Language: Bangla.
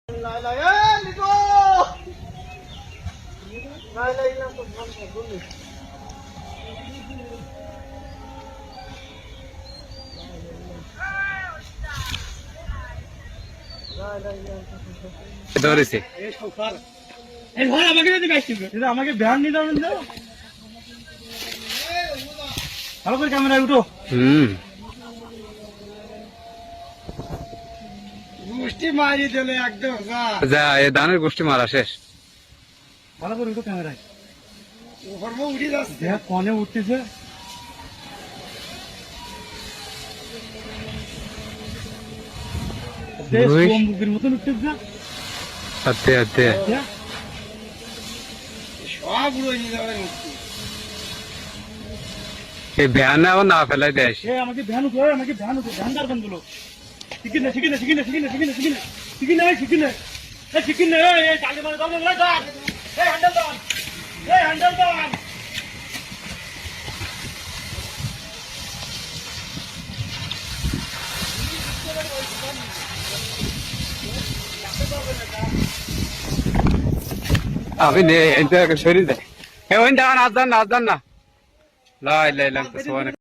Lại lại ê, Nico. Lại lại làm một con phải luôn đi. Lại lại làm. ধরেছে এই সকার এই ঘর আমাকে দিতে গাইছিল এটা আমাকে ব্যান নিতে হবে না ভালো করে ক্যামেরায় উঠো গোষ্ঠী মারি দিলে একদম যা এ ধানের গোষ্ঠী মারা শেষ ভালো করে উঠো ক্যামেরায় উপরে উঠে যাচ্ছে দেখ কোণে উঠতেছে দেশ বম্বুকের মতন উঠতেছে আতে আতে সব উড়ে নিয়ে যাবে এই ভ্যান আবার না ফেলাই দেয় আমাকে ভ্যান উঠো ভ্যান দারবান গুলো শিখিনে এই চালে মানে দাও না দাও এই হ্যান্ডেল দাও আমি নে এটা শরীর দেয় ওই দান আদান না লাই লাই লাগতেছে